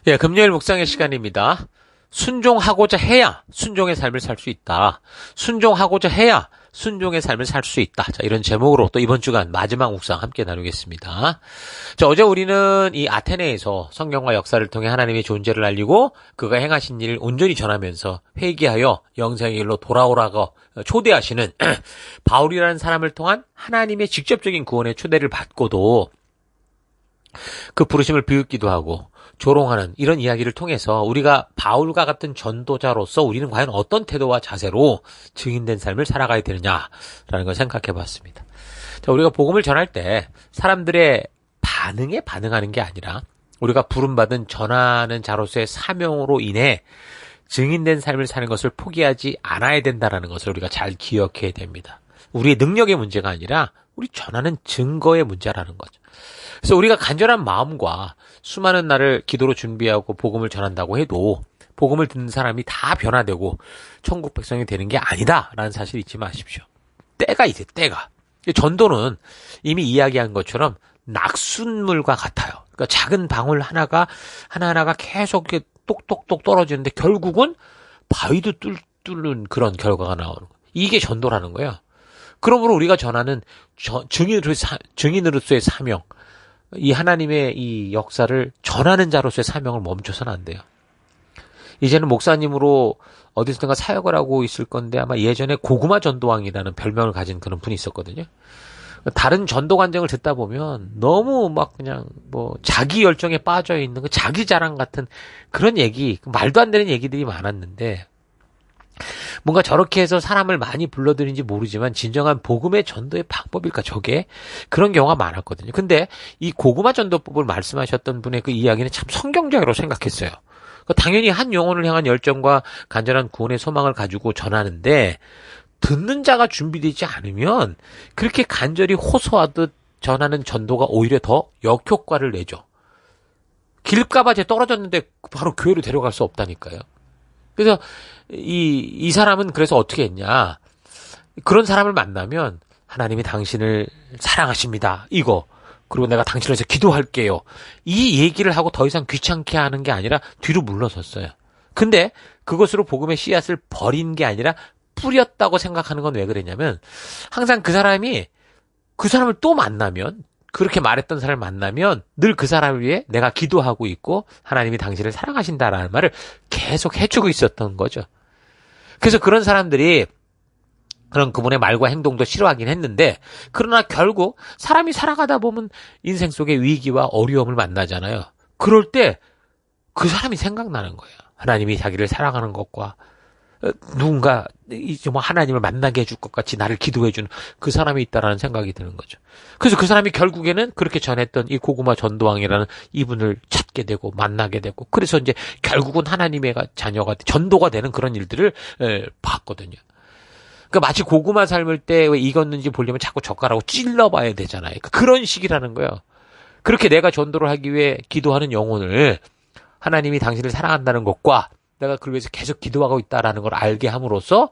예, 금요일 묵상의 시간입니다. 순종하고자 해야 순종의 삶을 살 수 있다. 순종하고자 해야 순종의 삶을 살 수 있다. 자, 이런 제목으로 또 이번 주간 마지막 묵상 함께 나누겠습니다. 자, 어제 우리는 이 아테네에서 성경과 역사를 통해 하나님의 존재를 알리고 그가 행하신 일을 온전히 전하면서 회개하여 영생의 길로 돌아오라고 초대하시는 바울이라는 사람을 통한 하나님의 직접적인 구원의 초대를 받고도 그 부르심을 비웃기도 하고 조롱하는 이런 이야기를 통해서 우리가 바울과 같은 전도자로서 우리는 과연 어떤 태도와 자세로 증인된 삶을 살아가야 되느냐라는 걸 생각해 봤습니다. 자, 우리가 복음을 전할 때 사람들의 반응에 반응하는 게 아니라 우리가 부름받은 전하는 자로서의 사명으로 인해 증인된 삶을 사는 것을 포기하지 않아야 된다는 것을 우리가 잘 기억해야 됩니다. 우리의 능력의 문제가 아니라 우리 전하는 증거의 문제라는 거죠. 그래서 우리가 간절한 마음과 수많은 날을 기도로 준비하고 복음을 전한다고 해도 복음을 듣는 사람이 다 변화되고 천국 백성이 되는 게 아니다라는 사실 잊지 마십시오. 때가 있어요. 때가. 전도는 이미 이야기한 것처럼 낙숫물과 같아요. 그러니까 작은 방울 하나하나가 계속 똑똑똑 떨어지는데 결국은 바위도 뚫는 그런 결과가 나오는 거예요. 이게 전도라는 거예요. 그러므로 우리가 전하는 증인으로서의 사명, 이 하나님의 이 역사를 전하는 자로서의 사명을 멈춰서는 안 돼요. 이제는 목사님으로 어디서든가 사역을 하고 있을 건데 아마 예전에 고구마 전도왕이라는 별명을 가진 그런 분이 있었거든요. 다른 전도 관정을 듣다 보면 너무 막 그냥 뭐 자기 열정에 빠져 있는 그 자기 자랑 같은 그런 얘기, 말도 안 되는 얘기들이 많았는데 뭔가 저렇게 해서 사람을 많이 불러들인지 모르지만 진정한 복음의 전도의 방법일까 저게? 그런 경우가 많았거든요. 근데 이 고구마 전도법을 말씀하셨던 분의 그 이야기는 참 성경적으로 생각했어요. 당연히 한 영혼을 향한 열정과 간절한 구원의 소망을 가지고 전하는데 듣는 자가 준비되지 않으면 그렇게 간절히 호소하듯 전하는 전도가 오히려 더 역효과를 내죠. 길가바지에 떨어졌는데 바로 교회로 데려갈 수 없다니까요. 그래서 이 사람은 그래서 어떻게 했냐. 그런 사람을 만나면 하나님이 당신을 사랑하십니다. 이거. 그리고 내가 당신을 위해서 기도할게요. 이 얘기를 하고 더 이상 귀찮게 하는 게 아니라 뒤로 물러섰어요. 근데 그것으로 복음의 씨앗을 버린 게 아니라 뿌렸다고 생각하는 건 왜 그랬냐면 항상 그 사람을 또 만나면 그렇게 말했던 사람을 만나면 늘 그 사람을 위해 내가 기도하고 있고 하나님이 당신을 사랑하신다라는 말을 계속 해주고 있었던 거죠. 그래서 그런 사람들이 그런 그분의 말과 행동도 싫어하긴 했는데 그러나 결국 사람이 살아가다 보면 인생 속에 위기와 어려움을 만나잖아요. 그럴 때 그 사람이 생각나는 거예요. 하나님이 자기를 사랑하는 것과 누군가 이제 뭐 하나님을 만나게 해줄 것 같이 나를 기도해 주는 그 사람이 있다라는 생각이 드는 거죠. 그래서 그 사람이 결국에는 그렇게 전했던 이 고구마 전도왕이라는 이분을 찾게 되고 만나게 되고 그래서 이제 결국은 하나님의 자녀가 전도가 되는 그런 일들을 봤거든요. 그러니까 마치 고구마 삶을 때 왜 익었는지 보려면 자꾸 젓가락으로 찔러봐야 되잖아요. 그런 식이라는 거예요. 그렇게 내가 전도를 하기 위해 기도하는 영혼을 하나님이 당신을 사랑한다는 것과 내가 그걸 위해서 계속 기도하고 있다라는 걸 알게 함으로써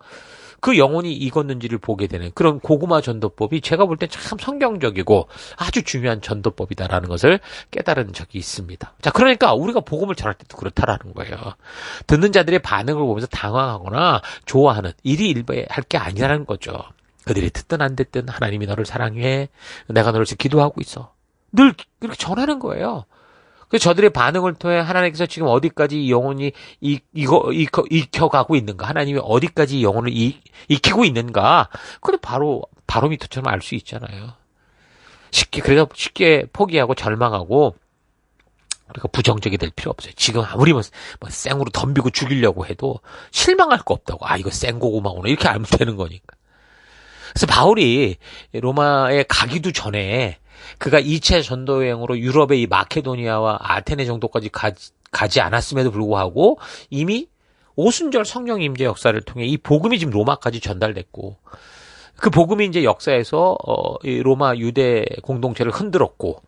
그 영혼이 익었는지를 보게 되는 그런 고구마 전도법이 제가 볼 땐 참 성경적이고 아주 중요한 전도법이다라는 것을 깨달은 적이 있습니다. 자, 그러니까 우리가 복음을 전할 때도 그렇다라는 거예요. 듣는 자들의 반응을 보면서 당황하거나 좋아하는 일희일비할 게 아니라는 거죠. 그들이 듣든 안 듣든 하나님이 너를 사랑해. 내가 너를 위해서 기도하고 있어. 늘 그렇게 전하는 거예요. 그 저들의 반응을 통해 하나님께서 지금 어디까지 이 영혼이 익혀가고 있는가, 하나님이 어디까지 이 영혼을 익히고 있는가, 그걸 바로미터처럼 알 수 있잖아요. 그래서 쉽게 포기하고 절망하고 우리가 부정적이 될 필요 없어요. 지금 아무리 뭐 생으로 덤비고 죽이려고 해도 실망할 거 없다고. 이거 생고구마구나 이렇게 알면 되는 거니까. 그래서 바울이 로마에 가기도 전에 그가 2차 전도 여행으로 유럽의 이 마케도니아와 아테네 정도까지 가지 않았음에도 불구하고 이미 오순절 성령 임재 역사를 통해 이 복음이 지금 로마까지 전달됐고 그 복음이 이제 역사에서 이 로마 유대 공동체를 흔들었고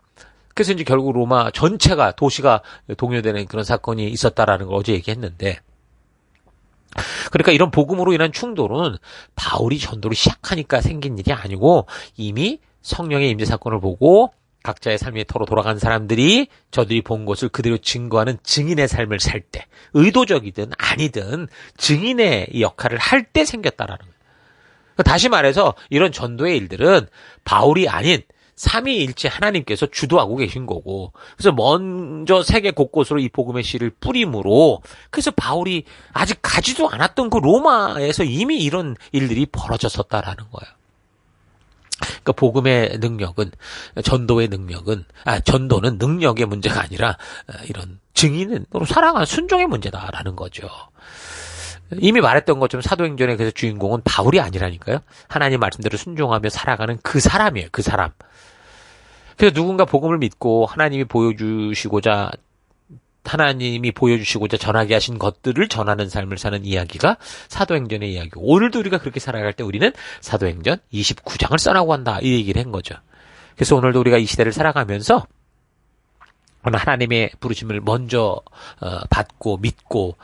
그래서 이제 결국 로마 전체가 도시가 동요되는 그런 사건이 있었다라는 걸 어제 얘기했는데 그러니까 이런 복음으로 인한 충돌은 바울이 전도를 시작하니까 생긴 일이 아니고 이미 성령의 임재 사건을 보고 각자의 삶이 터로 돌아간 사람들이 저들이 본 것을 그대로 증거하는 증인의 삶을 살 때, 의도적이든 아니든 증인의 역할을 할 때 생겼다라는 거예요. 다시 말해서 이런 전도의 일들은 바울이 아닌 삼위일체 하나님께서 주도하고 계신 거고, 그래서 먼저 세계 곳곳으로 이 복음의 씨를 뿌림으로, 그래서 바울이 아직 가지도 않았던 그 로마에서 이미 이런 일들이 벌어졌었다라는 거예요. 그러니까 복음의 능력은, 전도는 능력의 문제가 아니라 이런 증인으로 살아간 순종의 문제다라는 거죠. 이미 말했던 것처럼 사도행전의 그래서 주인공은 바울이 아니라니까요. 하나님 말씀대로 순종하며 살아가는 그 사람이에요. 그 사람. 그래서 누군가 복음을 믿고 하나님이 보여주시고자 전하게 하신 것들을 전하는 삶을 사는 이야기가 사도행전의 이야기고, 오늘도 우리가 그렇게 살아갈 때 우리는 사도행전 29장을 써나고 한다, 이 얘기를 한 거죠. 그래서 오늘도 우리가 이 시대를 살아가면서 하나님의 부르심을 먼저 받고 믿고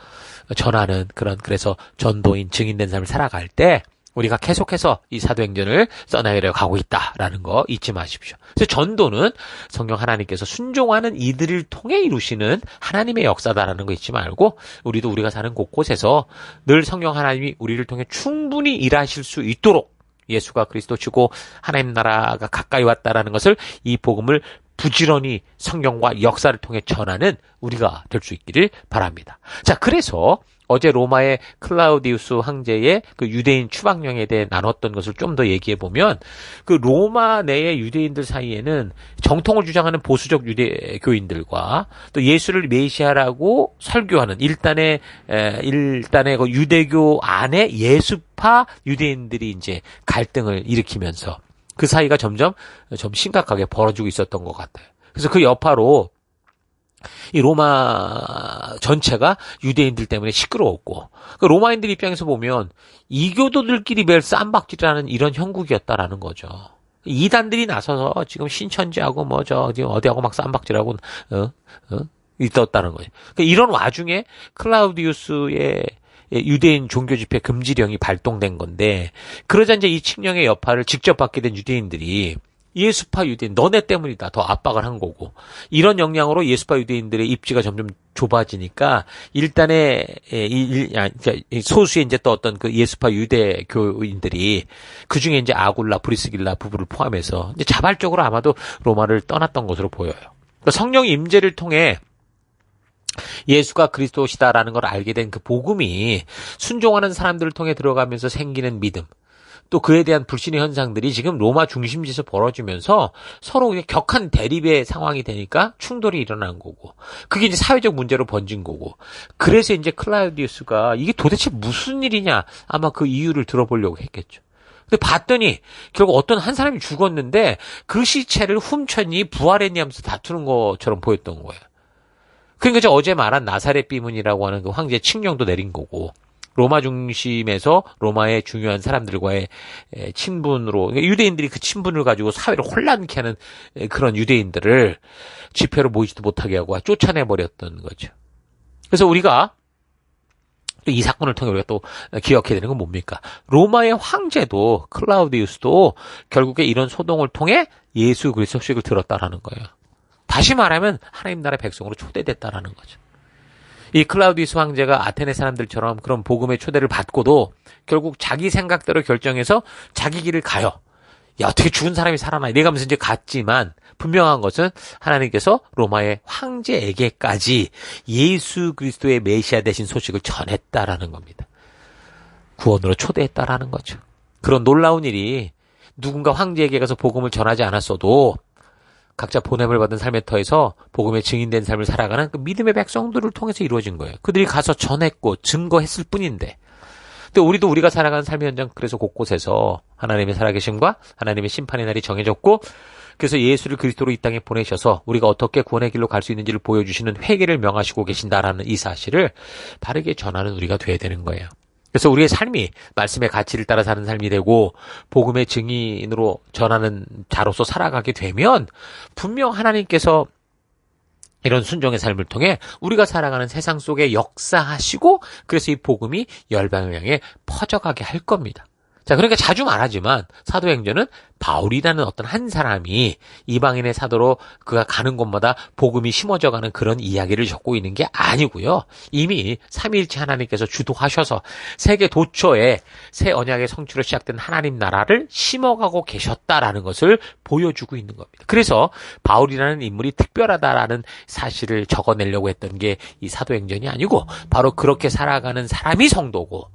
전하는 그래서 전도인, 증인된 삶을 살아갈 때 우리가 계속해서 이 사도행전을 써나가려 가고 있다라는 거 잊지 마십시오. 그래서 전도는 성령 하나님께서 순종하는 이들을 통해 이루시는 하나님의 역사다라는 거 잊지 말고, 우리도 우리가 사는 곳곳에서 늘 성령 하나님이 우리를 통해 충분히 일하실 수 있도록 예수가 그리스도시고 하나님 나라가 가까이 왔다라는 것을, 이 복음을 부지런히 성령과 역사를 통해 전하는 우리가 될 수 있기를 바랍니다. 자, 그래서 어제 로마의 클라우디우스 황제의 그 유대인 추방령에 대해 나눴던 것을 좀 더 얘기해 보면, 그 로마 내의 유대인들 사이에는 정통을 주장하는 보수적 유대교인들과 또 예수를 메시아라고 설교하는 일단의 그 유대교 안에 예수파 유대인들이 이제 갈등을 일으키면서 그 사이가 점점 좀 심각하게 벌어지고 있었던 것 같아요. 그래서 그 여파로 이 로마 전체가 유대인들 때문에 시끄러웠고, 그 로마인들 입장에서 보면 이교도들끼리 매일 쌈박질하는 이런 형국이었다라는 거죠. 이단들이 나서서 지금 신천지하고 어디하고 막 쌈박질하고 있었다는 거죠. 그러니까 이런 와중에 클라우디우스의 유대인 종교 집회 금지령이 발동된 건데, 그러자 이제 이 칙령의 여파를 직접 받게 된 유대인들이 예수파 유대인, 너네 때문이다, 더 압박을 한 거고, 이런 영향으로 예수파 유대인들의 입지가 점점 좁아지니까 일단의 소수의 이제 또 어떤 그 예수파 유대교인들이 그 중에 이제 아굴라, 브리스길라 부부를 포함해서 이제 자발적으로 아마도 로마를 떠났던 것으로 보여요. 그러니까 성령의 임재를 통해 예수가 그리스도시다라는 걸 알게 된 그 복음이 순종하는 사람들을 통해 들어가면서 생기는 믿음, 또 그에 대한 불신의 현상들이 지금 로마 중심지에서 벌어지면서 서로 격한 대립의 상황이 되니까 충돌이 일어난 거고, 그게 이제 사회적 문제로 번진 거고, 그래서 이제 클라우디우스가 이게 도대체 무슨 일이냐, 아마 그 이유를 들어보려고 했겠죠. 근데 봤더니 결국 어떤 한 사람이 죽었는데 그 시체를 훔쳤니 부활했니 하면서 다투는 것처럼 보였던 거예요. 그러니까 저 어제 말한 나사렛 비문이라고 하는 그 황제의 칙령도 내린 거고, 로마 중심에서 로마의 중요한 사람들과의 친분으로, 그러니까 유대인들이 그 친분을 가지고 사회를 혼란케 하는 그런 유대인들을 집회로 모이지도 못하게 하고 쫓아내버렸던 거죠. 그래서 우리가 이 사건을 통해 우리가 또 기억해야 되는 건 뭡니까? 로마의 황제도, 클라우디우스도 결국에 이런 소동을 통해 예수 그리스도 소식을 들었다라는 거예요. 다시 말하면 하나님 나라의 백성으로 초대됐다라는 거죠. 이 클라우디우스 황제가 아테네 사람들처럼 그런 복음의 초대를 받고도 결국 자기 생각대로 결정해서 자기 길을 가요. 야, 어떻게 죽은 사람이 살아나? 이래가면서 이제 갔지만, 분명한 것은 하나님께서 로마의 황제에게까지 예수 그리스도의 메시아 되신 소식을 전했다라는 겁니다. 구원으로 초대했다라는 거죠. 그런 놀라운 일이 누군가 황제에게 가서 복음을 전하지 않았어도 각자 보냄을 받은 삶의 터에서 복음의 증인된 삶을 살아가는 그 믿음의 백성들을 통해서 이루어진 거예요. 그들이 가서 전했고 증거했을 뿐인데, 또 우리도 우리가 살아가는 삶의 현장, 그래서 곳곳에서 하나님의 살아계심과 하나님의 심판의 날이 정해졌고, 그래서 예수를 그리스도로 이 땅에 보내셔서 우리가 어떻게 구원의 길로 갈 수 있는지를 보여주시는 회개를 명하시고 계신다라는 이 사실을 바르게 전하는 우리가 돼야 되는 거예요. 그래서 우리의 삶이 말씀의 가치를 따라 사는 삶이 되고 복음의 증인으로 전하는 자로서 살아가게 되면 분명 하나님께서 이런 순종의 삶을 통해 우리가 살아가는 세상 속에 역사하시고, 그래서 이 복음이 열방을 향해 퍼져가게 할 겁니다. 자, 그러니까 자주 말하지만 사도행전은 바울이라는 어떤 한 사람이 이방인의 사도로 그가 가는 곳마다 복음이 심어져가는 그런 이야기를 적고 있는 게 아니고요. 이미 삼위일체 하나님께서 주도하셔서 세계 도처에 새 언약의 성취로 시작된 하나님 나라를 심어가고 계셨다라는 것을 보여주고 있는 겁니다. 그래서 바울이라는 인물이 특별하다라는 사실을 적어내려고 했던 게 이 사도행전이 아니고 바로 그렇게 살아가는 사람이 성도고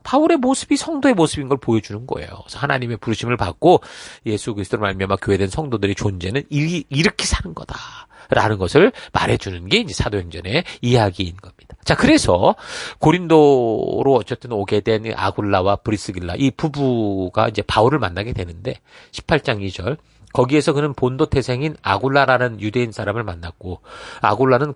바울의 모습이 성도의 모습인 걸 보여주는 거예요. 그래서 하나님의 부르심을 받고 예수 그리스도로 말미암아 교회된 성도들의 존재는 이렇게 사는 거다라는 것을 말해주는 게 이제 사도행전의 이야기인 겁니다. 자, 그래서 고린도로 어쨌든 오게 된 아굴라와 브리스길라 이 부부가 이제 바울을 만나게 되는데 18장 2절 거기에서 그는 본도 태생인 아굴라라는 유대인 사람을 만났고 아굴라는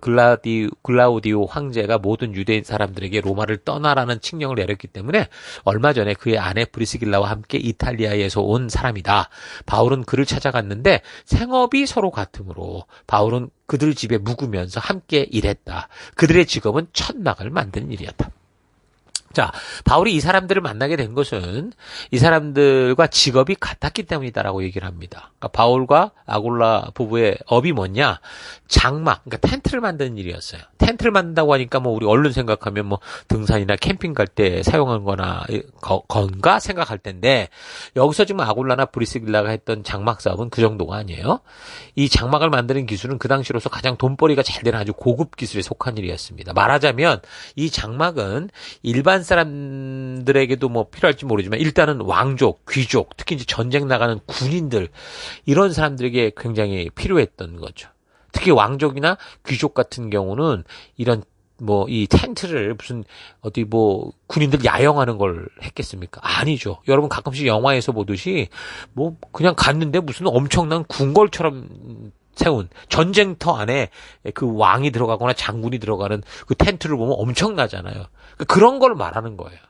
글라우디오 황제가 모든 유대인 사람들에게 로마를 떠나라는 칙령을 내렸기 때문에 얼마 전에 그의 아내 브리스길라와 함께 이탈리아에서 온 사람이다. 바울은 그를 찾아갔는데 생업이 서로 같으므로 바울은 그들 집에 묵으면서 함께 일했다. 그들의 직업은 천막을 만드는 일이었다. 자, 바울이 이 사람들을 만나게 된 것은 이 사람들과 직업이 같았기 때문이다라고 얘기를 합니다. 그러니까 바울과 아굴라 부부의 업이 뭐냐? 장막, 그러니까 텐트를 만드는 일이었어요. 텐트를 만든다고 하니까 뭐 우리 얼른 생각하면 뭐 등산이나 캠핑 갈 때 사용한 건가 생각할 텐데 여기서 지금 아굴라나 브리스길라가 했던 장막 사업은 그 정도가 아니에요. 이 장막을 만드는 기술은 그 당시로서 가장 돈벌이가 잘 되는 아주 고급 기술에 속한 일이었습니다. 말하자면 이 장막은 일반 사람들에게도 뭐 필요할지 모르지만 일단은 왕족, 귀족, 특히 이제 전쟁 나가는 군인들 이런 사람들에게 굉장히 필요했던 거죠. 특히 왕족이나 귀족 같은 경우는 이런 뭐 이 텐트를 무슨 어디 뭐 군인들 야영하는 걸 했겠습니까? 아니죠. 여러분 가끔씩 영화에서 보듯이 뭐 그냥 갔는데 무슨 엄청난 궁궐처럼 세운 전쟁터 안에 그 왕이 들어가거나 장군이 들어가는 그 텐트를 보면 엄청나잖아요. 그런 걸 말하는 거예요.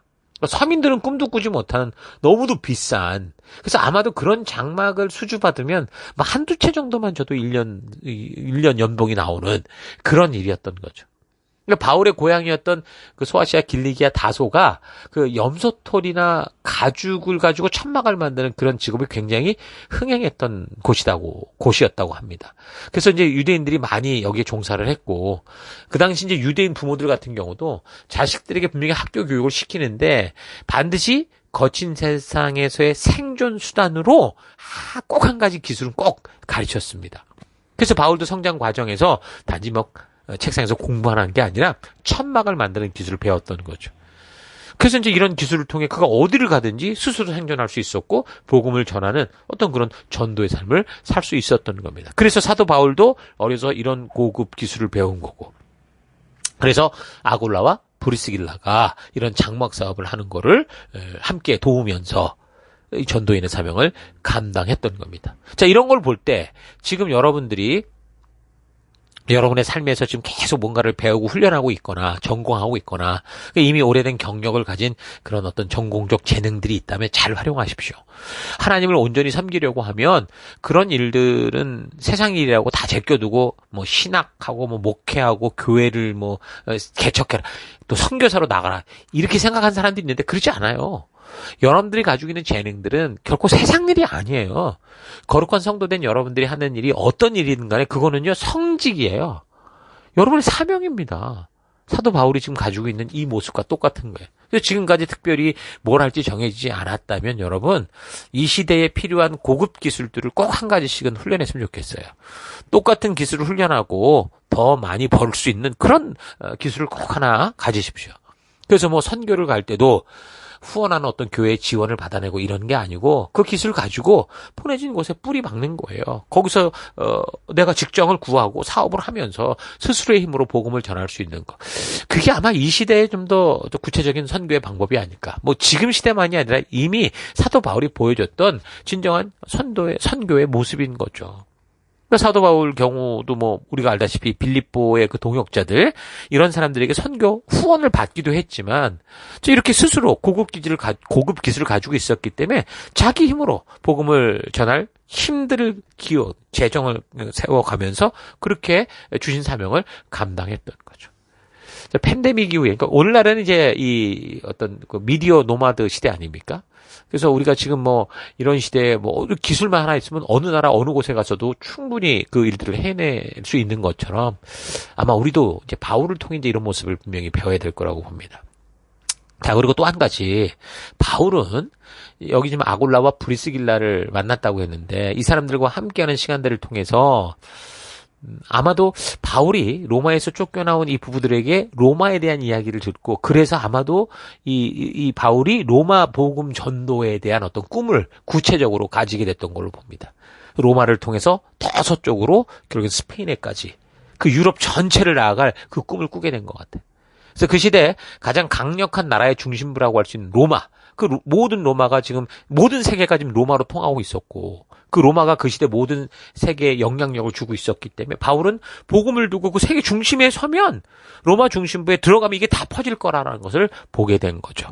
서민들은 꿈도 꾸지 못하는 너무도 비싼. 그래서 아마도 그런 장막을 수주받으면 한두 채 정도만 줘도 1년 연봉이 나오는 그런 일이었던 거죠. 그러니까 바울의 고향이었던 그 소아시아 길리기아 다소가 그 염소털이나 가죽을 가지고 천막을 만드는 그런 직업이 굉장히 흥행했던 곳이었다고 합니다. 그래서 이제 유대인들이 많이 여기에 종사를 했고, 그 당시 이제 유대인 부모들 같은 경우도 자식들에게 분명히 학교 교육을 시키는데 반드시 거친 세상에서의 생존 수단으로 꼭 한 가지 기술은 꼭 가르쳤습니다. 그래서 바울도 성장 과정에서 단지 책상에서 공부하는 게 아니라 천막을 만드는 기술을 배웠던 거죠. 그래서 이제 이런 기술을 통해 그가 어디를 가든지 스스로 생존할 수 있었고 복음을 전하는 어떤 그런 전도의 삶을 살 수 있었던 겁니다. 그래서 사도 바울도 어려서 이런 고급 기술을 배운 거고. 그래서 아굴라와 브리스길라가 이런 장막 사업을 하는 거를 함께 도우면서 이 전도인의 사명을 감당했던 겁니다. 자, 이런 걸 볼 때 지금 여러분들이 여러분의 삶에서 지금 계속 뭔가를 배우고 훈련하고 있거나 전공하고 있거나 이미 오래된 경력을 가진 그런 어떤 전공적 재능들이 있다면 잘 활용하십시오. 하나님을 온전히 섬기려고 하면 그런 일들은 세상 일이라고 다 제껴두고 뭐 신학하고 뭐 목회하고 교회를 뭐 개척해라 또 선교사로 나가라 이렇게 생각한 사람도 있는데 그렇지 않아요. 여러분들이 가지고 있는 재능들은 결코 세상 일이 아니에요. 거룩한 성도된 여러분들이 하는 일이 어떤 일이든 간에 그거는요 성직이에요. 여러분의 사명입니다. 사도 바울이 지금 가지고 있는 이 모습과 똑같은 거예요. 그래서 지금까지 특별히 뭘 할지 정해지지 않았다면 여러분 이 시대에 필요한 고급 기술들을 꼭 한 가지씩은 훈련했으면 좋겠어요. 똑같은 기술을 훈련하고 더 많이 벌 수 있는 그런 기술을 꼭 하나 가지십시오. 그래서 뭐 선교를 갈 때도 후원하는 어떤 교회의 지원을 받아내고 이런 게 아니고 그 기술 가지고 보내진 곳에 뿌리 박는 거예요. 거기서 내가 직장을 구하고 사업을 하면서 스스로의 힘으로 복음을 전할 수 있는 거. 그게 아마 이 시대에 좀 더 구체적인 선교의 방법이 아닐까. 뭐 지금 시대만이 아니라 이미 사도 바울이 보여줬던 진정한 선교의 모습인 거죠. 사도 바울 경우도 뭐 우리가 알다시피 빌립보의 그 동역자들 이런 사람들에게 선교 후원을 받기도 했지만 이렇게 스스로 고급 기술을 가지고 있었기 때문에 자기 힘으로 복음을 전할 힘들을 재정을 세워가면서 그렇게 주신 사명을 감당했던 거죠. 팬데믹 이후에, 그러니까 오늘날은 이제 이 어떤 그 미디어 노마드 시대 아닙니까? 그래서 우리가 지금 뭐 이런 시대에 뭐 기술만 하나 있으면 어느 나라 어느 곳에 가서도 충분히 그 일들을 해낼 수 있는 것처럼 아마 우리도 이제 바울을 통해 이제 이런 모습을 분명히 배워야 될 거라고 봅니다. 자, 그리고 또 한 가지. 바울은 여기 지금 아골라와 브리스길라를 만났다고 했는데 이 사람들과 함께하는 시간들을 통해서 아마도 바울이 로마에서 쫓겨나온 이 부부들에게 로마에 대한 이야기를 듣고 그래서 아마도 이 바울이 로마 복음 전도에 대한 어떤 꿈을 구체적으로 가지게 됐던 걸로 봅니다. 로마를 통해서 더 서쪽으로 결국엔 스페인에까지 그 유럽 전체를 나아갈 그 꿈을 꾸게 된 것 같아요. 그래서 그 시대에 가장 강력한 나라의 중심부라고 할 수 있는 로마, 그 모든 로마가 지금 모든 세계가 지금 로마로 통하고 있었고 그 로마가 그 시대 모든 세계에 영향력을 주고 있었기 때문에 바울은 복음을 두고 그 세계 중심에 서면 로마 중심부에 들어가면 이게 다 퍼질 거라는 것을 보게 된 거죠.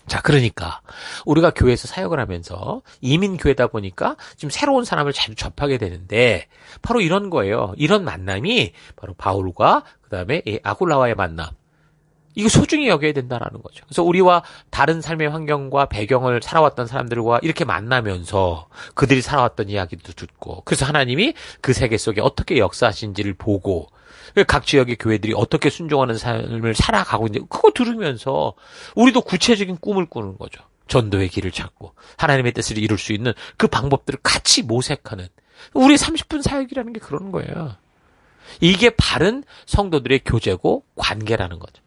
자, 그러니까 우리가 교회에서 사역을 하면서 이민교회다 보니까 지금 새로운 사람을 자주 접하게 되는데 바로 이런 거예요. 이런 만남이 바로 바울과 그다음에 이 아굴라와의 만남. 이거 소중히 여겨야 된다라는 거죠. 그래서 우리와 다른 삶의 환경과 배경을 살아왔던 사람들과 이렇게 만나면서 그들이 살아왔던 이야기도 듣고 그래서 하나님이 그 세계 속에 어떻게 역사하신지를 보고 각 지역의 교회들이 어떻게 순종하는 삶을 살아가고 있는지 그거 들으면서 우리도 구체적인 꿈을 꾸는 거죠. 전도의 길을 찾고 하나님의 뜻을 이룰 수 있는 그 방법들을 같이 모색하는 우리 30분 사역이라는 게 그런 거예요. 이게 바른 성도들의 교제고 관계라는 거죠.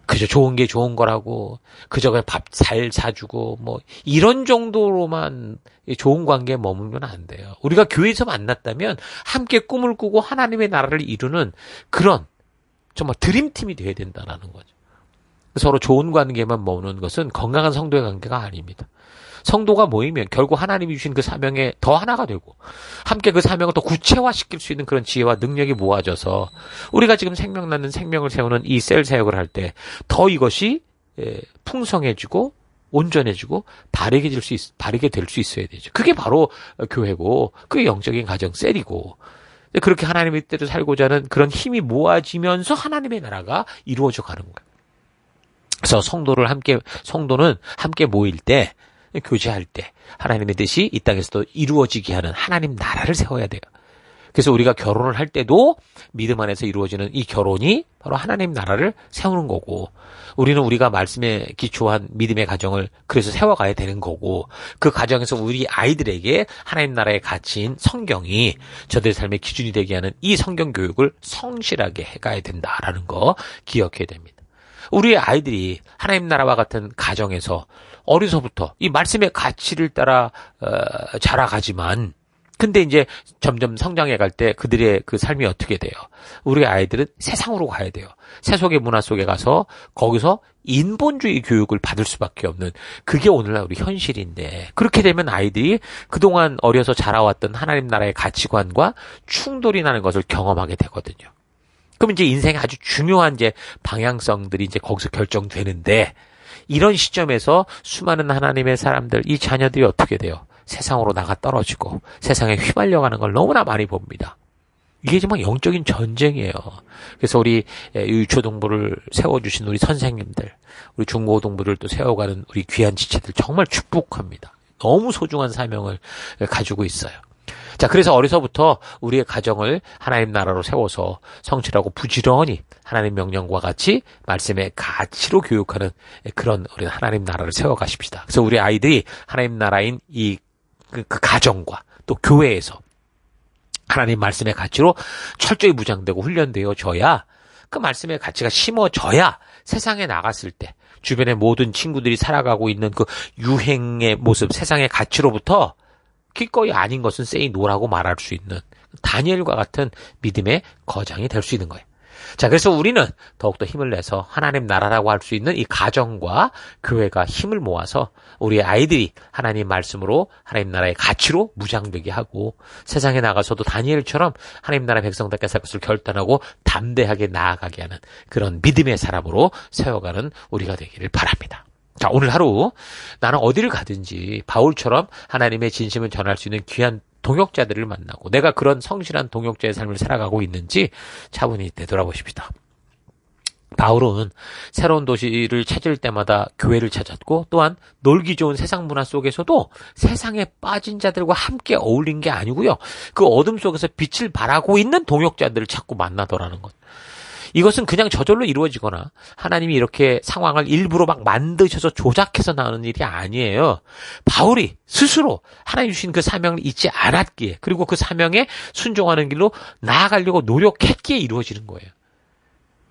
그저 좋은 게 좋은 거라고 그저 그냥 밥 잘 사주고 뭐 이런 정도로만 좋은 관계에 머물면 안 돼요. 우리가 교회에서 만났다면 함께 꿈을 꾸고 하나님의 나라를 이루는 그런 정말 드림팀이 돼야 된다는 거죠. 서로 좋은 관계만 머무는 것은 건강한 성도의 관계가 아닙니다. 성도가 모이면 결국 하나님이 주신 그 사명에 더 하나가 되고 함께 그 사명을 더 구체화시킬 수 있는 그런 지혜와 능력이 모아져서 우리가 지금 생명나는 생명을 세우는 이 셀 사역을 할 때 더 이것이 풍성해지고 온전해지고 바르게 될 수 있어야 되죠. 그게 바로 교회고 그게 영적인 가정 셀이고 그렇게 하나님의 뜻대로 살고자 하는 그런 힘이 모아지면서 하나님의 나라가 이루어져 가는 거예요. 그래서 성도는 함께 모일 때 교제할 때 하나님의 뜻이 이 땅에서도 이루어지게 하는 하나님 나라를 세워야 돼요. 그래서 우리가 결혼을 할 때도 믿음 안에서 이루어지는 이 결혼이 바로 하나님 나라를 세우는 거고 우리는 우리가 말씀에 기초한 믿음의 가정을 그래서 세워가야 되는 거고 그 가정에서 우리 아이들에게 하나님 나라의 가치인 성경이 저들의 삶의 기준이 되게 하는 이 성경 교육을 성실하게 해가야 된다라는 거 기억해야 됩니다. 우리의 아이들이 하나님 나라와 같은 가정에서 어려서부터 이 말씀의 가치를 따라 자라가지만 근데 이제 점점 성장해 갈 때 그들의 그 삶이 어떻게 돼요? 우리 아이들은 세상으로 가야 돼요. 세속의 문화 속에 가서 거기서 인본주의 교육을 받을 수밖에 없는 그게 오늘날 우리 현실인데 그렇게 되면 아이들이 그동안 어려서 자라왔던 하나님 나라의 가치관과 충돌이 나는 것을 경험하게 되거든요. 그럼 이제 인생의 아주 중요한 이제 방향성들이 이제 거기서 결정되는데 이런 시점에서 수많은 하나님의 사람들, 이 자녀들이 어떻게 돼요? 세상으로 나가 떨어지고 세상에 휘말려가는 걸 너무나 많이 봅니다. 이게 정말 영적인 전쟁이에요. 그래서 우리 유초동부를 세워주신 우리 선생님들, 우리 중고동부를 또 세워가는 우리 귀한 지체들 정말 축복합니다. 너무 소중한 사명을 가지고 있어요. 자, 그래서 어려서부터 우리의 가정을 하나님 나라로 세워서 성실하고 부지런히 하나님 명령과 같이 말씀의 가치로 교육하는 그런 우리 하나님 나라를 세워가십시다. 그래서 우리 아이들이 하나님 나라인 그 가정과 또 교회에서 하나님 말씀의 가치로 철저히 무장되고 훈련되어져야 그 말씀의 가치가 심어져야 세상에 나갔을 때 주변의 모든 친구들이 살아가고 있는 그 유행의 모습, 세상의 가치로부터 기꺼이 아닌 것은 say no라고 말할 수 있는 다니엘과 같은 믿음의 거장이 될 수 있는 거예요. 자, 그래서 우리는 더욱더 힘을 내서 하나님 나라라고 할 수 있는 이 가정과 교회가 힘을 모아서 우리 아이들이 하나님 말씀으로 하나님 나라의 가치로 무장되게 하고 세상에 나가서도 다니엘처럼 하나님 나라의 백성답게 살 것을 결단하고 담대하게 나아가게 하는 그런 믿음의 사람으로 세워가는 우리가 되기를 바랍니다. 자, 오늘 하루 나는 어디를 가든지 바울처럼 하나님의 진심을 전할 수 있는 귀한 동역자들을 만나고 내가 그런 성실한 동역자의 삶을 살아가고 있는지 차분히 되돌아보십시다. 바울은 새로운 도시를 찾을 때마다 교회를 찾았고 또한 놀기 좋은 세상 문화 속에서도 세상에 빠진 자들과 함께 어울린 게 아니고요. 그 어둠 속에서 빛을 발하고 있는 동역자들을 자꾸 만나더라는 것. 이것은 그냥 저절로 이루어지거나 하나님이 이렇게 상황을 일부러 막 만드셔서 조작해서 나오는 일이 아니에요. 바울이 스스로 하나님 주신 그 사명을 잊지 않았기에 그리고 그 사명에 순종하는 길로 나아가려고 노력했기에 이루어지는 거예요.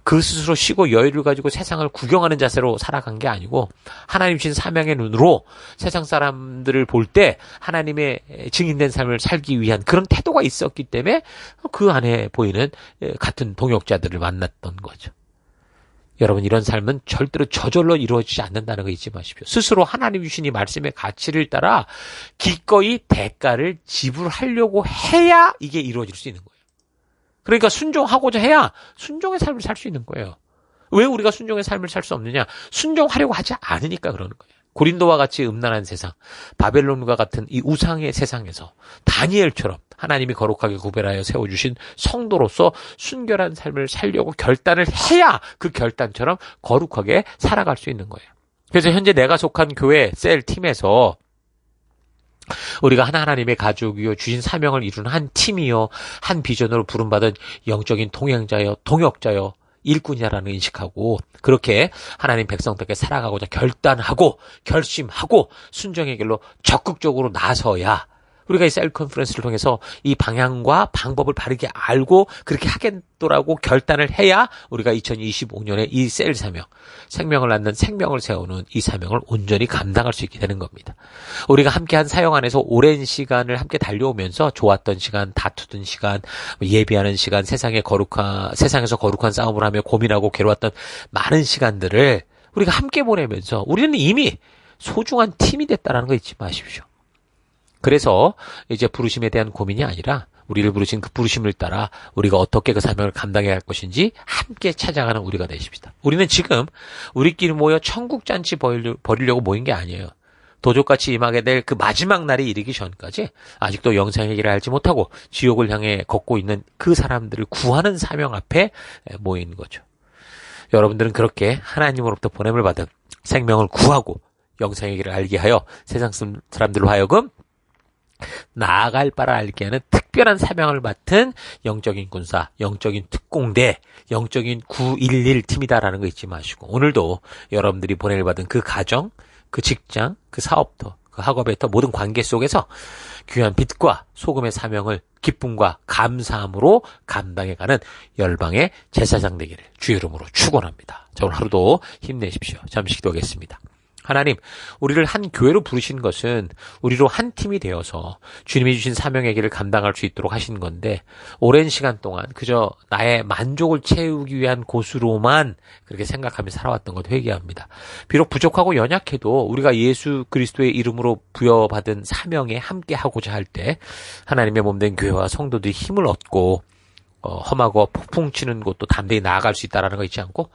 그 스스로 쉬고 여유를 가지고 세상을 구경하는 자세로 살아간 게 아니고 하나님 주신 사명의 눈으로 세상 사람들을 볼 때 하나님의 증인된 삶을 살기 위한 그런 태도가 있었기 때문에 그 안에 보이는 같은 동역자들을 만났던 거죠. 여러분, 이런 삶은 절대로 저절로 이루어지지 않는다는 거 잊지 마십시오. 스스로 하나님 주신 이 말씀의 가치를 따라 기꺼이 대가를 지불하려고 해야 이게 이루어질 수 있는 거예요. 그러니까 순종하고자 해야 순종의 삶을 살 수 있는 거예요. 왜 우리가 순종의 삶을 살 수 없느냐? 순종하려고 하지 않으니까 그러는 거예요. 고린도와 같이 음란한 세상, 바벨론과 같은 이 우상의 세상에서 다니엘처럼 하나님이 거룩하게 구별하여 세워주신 성도로서 순결한 삶을 살려고 결단을 해야 그 결단처럼 거룩하게 살아갈 수 있는 거예요. 그래서 현재 내가 속한 교회 셀 팀에서 우리가 하나님의 가족이요 주신 사명을 이루는 한 팀이요 한 비전으로 부름받은 영적인 동행자요 동역자요 일꾼이라는 인식하고 그렇게 하나님 백성답게 살아가고자 결단하고 결심하고 순종의 길로 적극적으로 나서야 우리가 이 셀 컨퍼런스를 통해서 이 방향과 방법을 바르게 알고 그렇게 하겠더라고 결단을 해야 우리가 2025년에 이 셀 사명, 생명을 낳는 생명을 세우는 이 사명을 온전히 감당할 수 있게 되는 겁니다. 우리가 함께한 사역 안에서 오랜 시간을 함께 달려오면서 좋았던 시간, 다투던 시간, 예비하는 시간, 세상에서 거룩한 싸움을 하며 고민하고 괴로웠던 많은 시간들을 우리가 함께 보내면서 우리는 이미 소중한 팀이 됐다는 거 잊지 마십시오. 그래서 이제 부르심에 대한 고민이 아니라 우리를 부르신 그 부르심을 따라 우리가 어떻게 그 사명을 감당해야 할 것인지 함께 찾아가는 우리가 되십시다. 우리는 지금 우리끼리 모여 천국잔치 벌이려고 모인 게 아니에요. 도적같이 임하게 될 그 마지막 날이 이르기 전까지 아직도 영생의 길을 알지 못하고 지옥을 향해 걷고 있는 그 사람들을 구하는 사명 앞에 모인 거죠. 여러분들은 그렇게 하나님으로부터 보냄을 받은 생명을 구하고 영생의 길을 알게 하여 세상 사람들로 하여금 나아갈 바를 알게 하는 특별한 사명을 맡은 영적인 군사, 영적인 특공대, 영적인 911 팀이다라는 거 잊지 마시고 오늘도 여러분들이 보냄을 받은 그 가정, 그 직장, 그 사업터, 그 학업에터 모든 관계 속에서 귀한 빛과 소금의 사명을 기쁨과 감사함으로 감당해가는 열방의 제사장 되기를 주의 이름으로 축원합니다. 자, 오늘 하루도 힘내십시오. 잠시 기도하겠습니다. 하나님, 우리를 한 교회로 부르신 것은 우리로 한 팀이 되어서 주님이 주신 사명의 길을 감당할 수 있도록 하신 건데 오랜 시간 동안 그저 나의 만족을 채우기 위한 곳으로만 그렇게 생각하며 살아왔던 것 회개합니다. 비록 부족하고 연약해도 우리가 예수 그리스도의 이름으로 부여받은 사명에 함께하고자 할 때 하나님의 몸된 교회와 성도들이 힘을 얻고 험하고 폭풍치는 곳도 담대히 나아갈 수 있다는 거 잊지 않고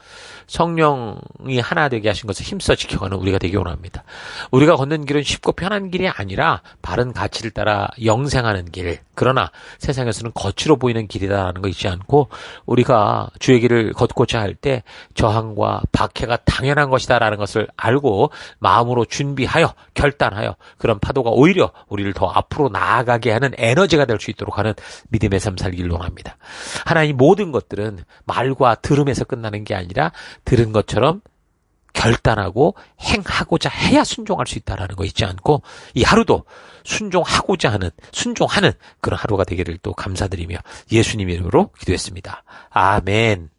성령이 하나 되게 하신 것을 힘써 지켜가는 우리가 되기 원합니다. 우리가 걷는 길은 쉽고 편한 길이 아니라 바른 가치를 따라 영생하는 길, 그러나 세상에서는 거칠어 보이는 길이다라는 거 잊지 않고 우리가 주의 길을 걷고자 할 때 저항과 박해가 당연한 것이다라는 것을 알고 마음으로 준비하여 결단하여 그런 파도가 오히려 우리를 더 앞으로 나아가게 하는 에너지가 될 수 있도록 하는 믿음의 삶 살기를 원합니다. 하나님, 모든 것들은 말과 들음에서 끝나는 게 아니라 들은 것처럼 결단하고 행하고자 해야 순종할 수 있다는 거 잊지 않고 이 하루도 순종하는 그런 하루가 되기를 또 감사드리며 예수님 이름으로 기도했습니다. 아멘.